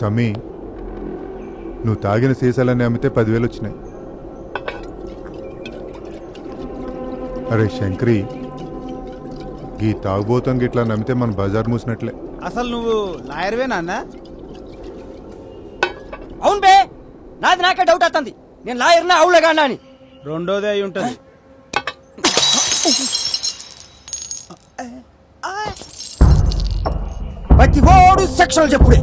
తమ్మి, నువ్వు తాగిన సీసాలన్నీ అమ్మితే 10,000 వచ్చినాయి. అరే శంకరి, ఈ తాగుబోతం గిట్లా నమ్మితే మన బజార్ మూసినట్లే. అసలు నువ్వు లాయర్వే నాన్న? అవును బే, నాది నాకే డౌట్ వస్తుంది. నేను లాయర్నా అవులేగా అని. రెండోదే అయి ఉంటుంది. ప్రతి ఓడు సెక్షన్లు చెప్పుడే.